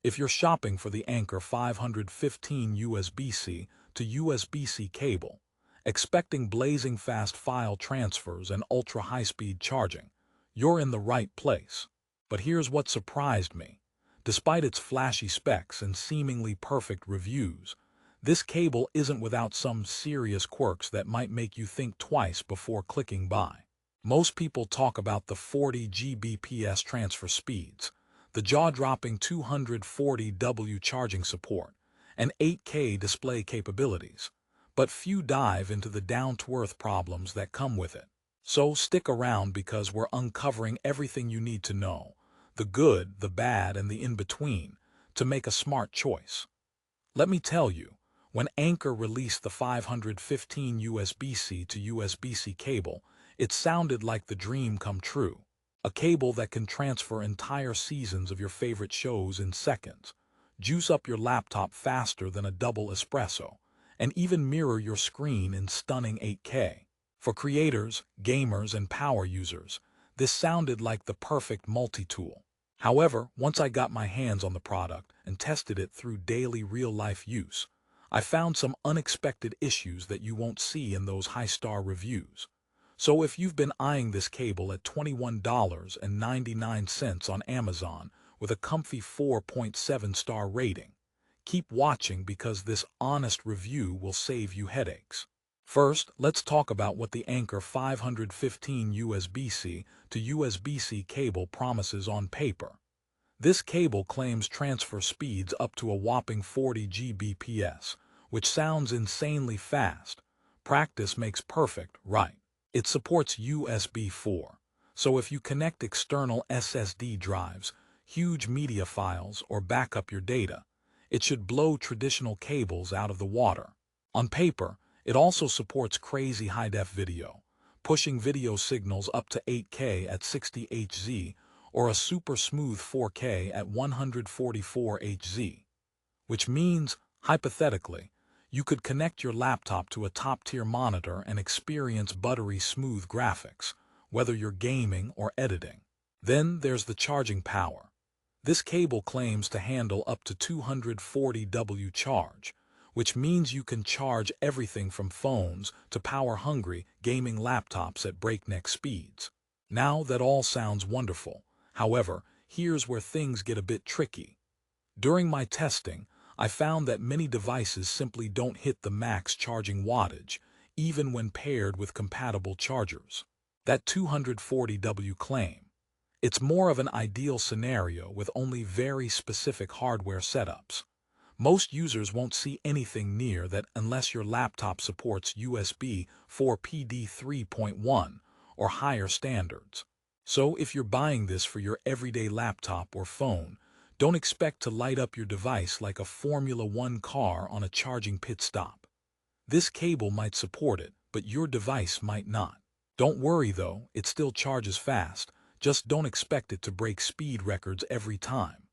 If you're shopping for the Anker 515 USB-C to USB-C cable, expecting blazing fast file transfers and ultra-high-speed charging, you're in the right place. But here's what surprised me. Despite its flashy specs and seemingly perfect reviews, this cable isn't without some serious quirks that might make you think twice before clicking buy. Most people talk about the 40 Gbps transfer speeds, the jaw-dropping 240W charging support, and 8K display capabilities, but few dive into the down-to-earth problems that come with it. So stick around because we're uncovering everything you need to know, the good, the bad, and the in-between, to make a smart choice. Let me tell you, when Anker released the 515 USB-C to USB-C cable, it sounded like the dream come true. A cable that can transfer entire seasons of your favorite shows in seconds, juice up your laptop faster than a double espresso, and even mirror your screen in stunning 8K. For creators, gamers, and power users, this sounded like the perfect multi-tool. However, once I got my hands on the product and tested it through daily real-life use, I found some unexpected issues that you won't see in those high-star reviews. So if you've been eyeing this cable at $21.99 on Amazon with a comfy 4.7-star rating, keep watching because this honest review will save you headaches. First, let's talk about what the Anker 515 USB-C to USB-C cable promises on paper. This cable claims transfer speeds up to a whopping 40 Gbps, which sounds insanely fast. Practice makes perfect, right? It supports USB 4, so if you connect external SSD drives, huge media files, or back up your data, it should blow traditional cables out of the water. On paper, it also supports crazy high-def video, pushing video signals up to 8K at 60 Hz or a super smooth 4K at 144 Hz, which means, hypothetically, you could connect your laptop to a top-tier monitor and experience buttery smooth graphics, whether you're gaming or editing. Then there's the charging power. This cable claims to handle up to 240W charge, which means you can charge everything from phones to power-hungry gaming laptops at breakneck speeds. Now that all sounds wonderful. However, here's where things get a bit tricky. During my testing, I found that many devices simply don't hit the max charging wattage, even when paired with compatible chargers. That 240W claim. It's more of an ideal scenario with only very specific hardware setups. Most users won't see anything near that unless your laptop supports USB 4 PD 3.1 or higher standards. So if you're buying this for your everyday laptop or phone, don't expect to light up your device like a Formula One car on a charging pit stop. This cable might support it, but your device might not. Don't worry though, it still charges fast, just don't expect it to break speed records every time.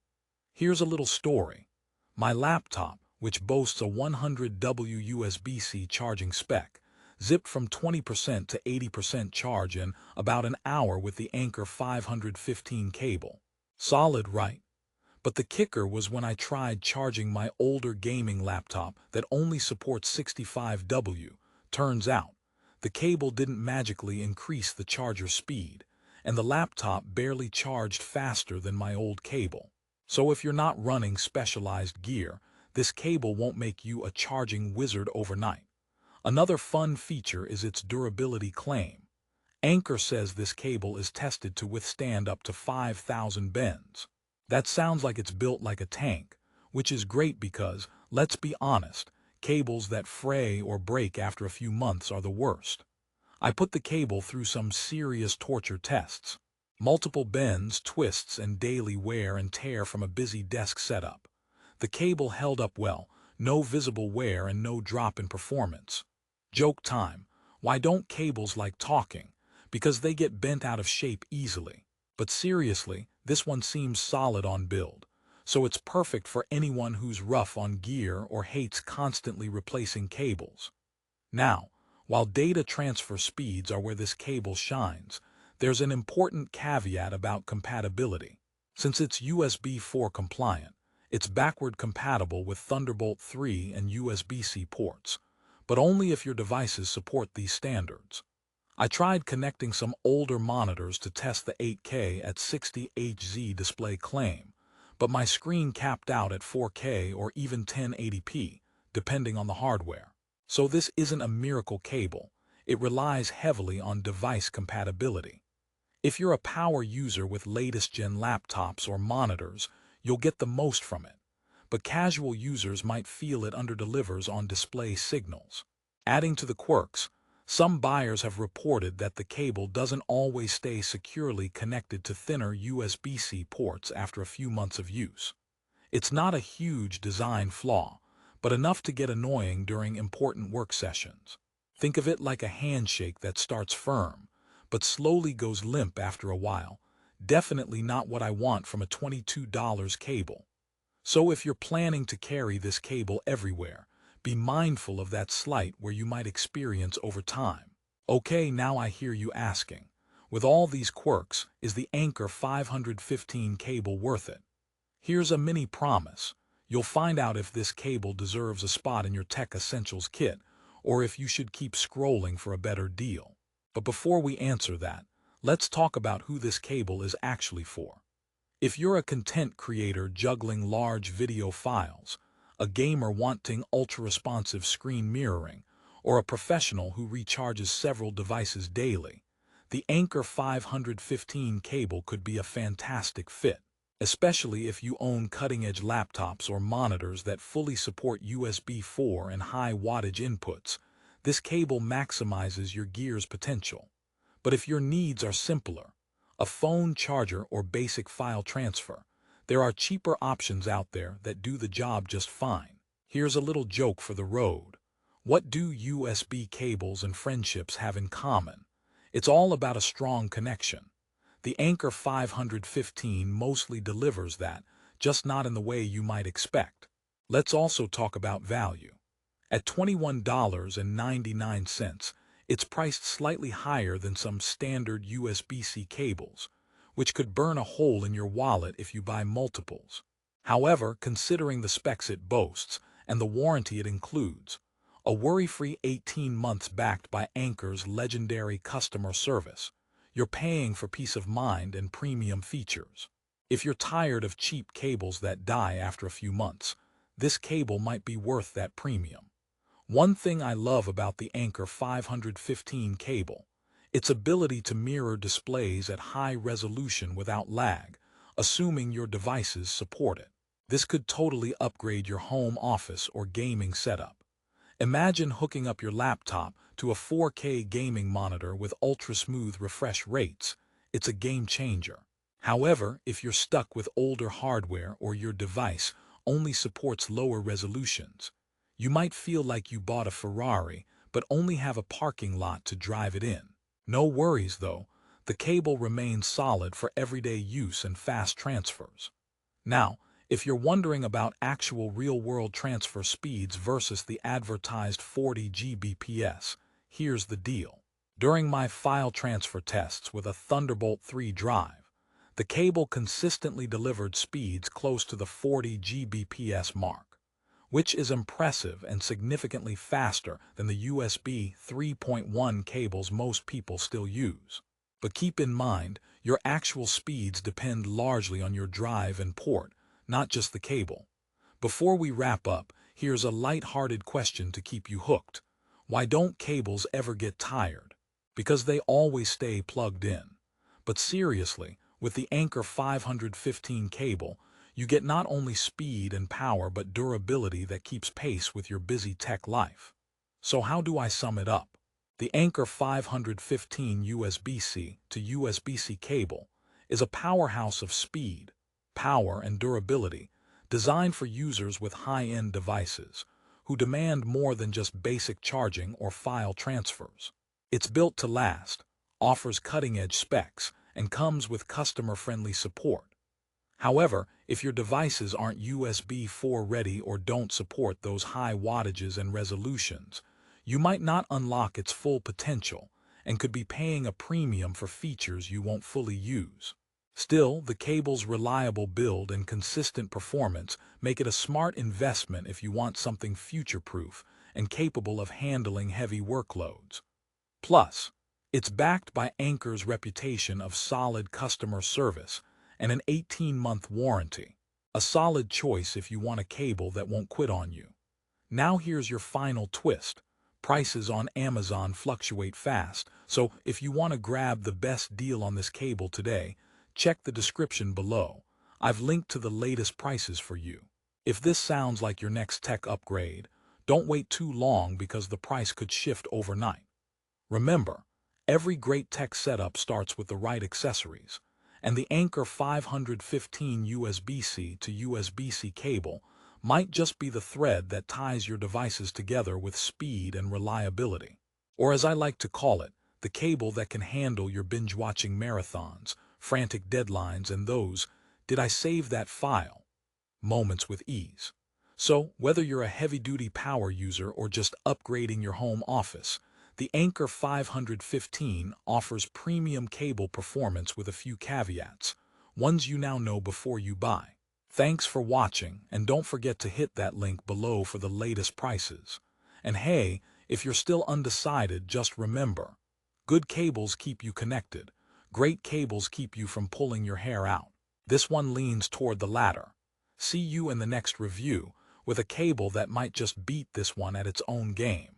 Here's a little story. My laptop, which boasts a 100W USB-C charging spec, zipped from 20% to 80% charge in about an hour with the Anker 515 cable. Solid, right? But the kicker was when I tried charging my older gaming laptop that only supports 65W. Turns out, the cable didn't magically increase the charger speed, and the laptop barely charged faster than my old cable. So if you're not running specialized gear, this cable won't make you a charging wizard overnight. Another fun feature is its durability claim. Anker says this cable is tested to withstand up to 5,000 bends. That sounds like it's built like a tank, which is great because, let's be honest, cables that fray or break after a few months are the worst. I put the cable through some serious torture tests. Multiple bends, twists, and daily wear and tear from a busy desk setup. The cable held up well, no visible wear and no drop in performance. Joke time. Why don't cables like talking? Because they get bent out of shape easily. But seriously, this one seems solid on build, so it's perfect for anyone who's rough on gear or hates constantly replacing cables. Now, while data transfer speeds are where this cable shines, there's an important caveat about compatibility. Since it's USB 4 compliant, It's backward compatible with Thunderbolt 3 and USB-C ports, but only if your devices support these standards. I tried connecting some older monitors to test the 8K at 60 Hz display claim, but my screen capped out at 4K or even 1080p, depending on the hardware. So this isn't a miracle cable. It relies heavily on device compatibility. If you're a power user with latest gen laptops or monitors, you'll get the most from it. But casual users might feel it underdelivers on display signals. Adding to the quirks, some buyers have reported that the cable doesn't always stay securely connected to thinner USB-C ports after a few months of use. It's not a huge design flaw, but enough to get annoying during important work sessions. Think of it like a handshake that starts firm, but slowly goes limp after a while. Definitely not what I want from a $22 cable. So if you're planning to carry this cable everywhere, be mindful of that slight where you might experience over time. Okay, now I hear you asking, with all these quirks, is the Anker 515 cable worth it? Here's a mini promise. You'll find out if this cable deserves a spot in your Tech Essentials kit, or if you should keep scrolling for a better deal. But before we answer that, let's talk about who this cable is actually for. If you're a content creator juggling large video files, a gamer wanting ultra-responsive screen mirroring, or a professional who recharges several devices daily, the Anker 515 cable could be a fantastic fit, especially if you own cutting-edge laptops or monitors that fully support USB 4 and high wattage inputs. This cable maximizes your gear's potential. But if your needs are simpler, a phone charger or basic file transfer, there are cheaper options out there that do the job just fine. Here's a little joke for the road. What do USB cables and friendships have in common? It's all about a strong connection. The Anker 515 mostly delivers that, just not in the way you might expect. Let's also talk about value. At $21.99, it's priced slightly higher than some standard USB-C cables, which could burn a hole in your wallet if you buy multiples. However, considering the specs it boasts and the warranty it includes, a worry-free 18 months backed by Anker's legendary customer service, you're paying for peace of mind and premium features. If you're tired of cheap cables that die after a few months, this cable might be worth that premium. One thing I love about the Anker 515 cable, its ability to mirror displays at high resolution without lag, assuming your devices support it. This could totally upgrade your home office or gaming setup. Imagine hooking up your laptop to a 4K gaming monitor with ultra-smooth refresh rates. It's a game changer. However, if you're stuck with older hardware or your device only supports lower resolutions, you might feel like you bought a Ferrari but only have a parking lot to drive it in. No worries though, the cable remains solid for everyday use and fast transfers. Now, if you're wondering about actual real-world transfer speeds versus the advertised 40 Gbps, here's the deal. During my file transfer tests with a Thunderbolt 3 drive, the cable consistently delivered speeds close to the 40 Gbps mark, which is impressive and significantly faster than the USB 3.1 cables most people still use. But keep in mind, your actual speeds depend largely on your drive and port, not just the cable. Before we wrap up, here's a light-hearted question to keep you hooked. Why don't cables ever get tired? Because they always stay plugged in. But seriously, with the Anker 515 cable, you get not only speed and power but durability that keeps pace with your busy tech life. So how do I sum it up? The Anker 515 USB-C to USB-C cable is a powerhouse of speed, power, and durability, designed for users with high-end devices who demand more than just basic charging or file transfers. It's built to last, offers cutting-edge specs, and comes with customer-friendly support. However, if your devices aren't USB 4 ready or don't support those high wattages and resolutions, you might not unlock its full potential and could be paying a premium for features you won't fully use. Still, the cable's reliable build and consistent performance make it a smart investment if you want something future-proof and capable of handling heavy workloads. Plus, it's backed by Anker's reputation of solid customer service and an 18-month warranty. A solid choice if you want a cable that won't quit on you. Now here's your final twist. Prices on Amazon fluctuate fast, so if you want to grab the best deal on this cable today, check the description below. I've linked to the latest prices for you. If this sounds like your next tech upgrade, don't wait too long because the price could shift overnight. Remember, every great tech setup starts with the right accessories, and the Anker 515 USB-C to USB-C cable might just be the thread that ties your devices together with speed and reliability. Or as I like to call it, the cable that can handle your binge-watching marathons, frantic deadlines, and those "did I save that file?" moments with ease. So, whether you're a heavy-duty power user or just upgrading your home office, the Anker 515 offers premium cable performance with a few caveats, ones you now know before you buy. Thanks for watching, and don't forget to hit that link below for the latest prices. And hey, if you're still undecided, just remember, good cables keep you connected. Great cables keep you from pulling your hair out. This one leans toward the latter. See you in the next review with a cable that might just beat this one at its own game.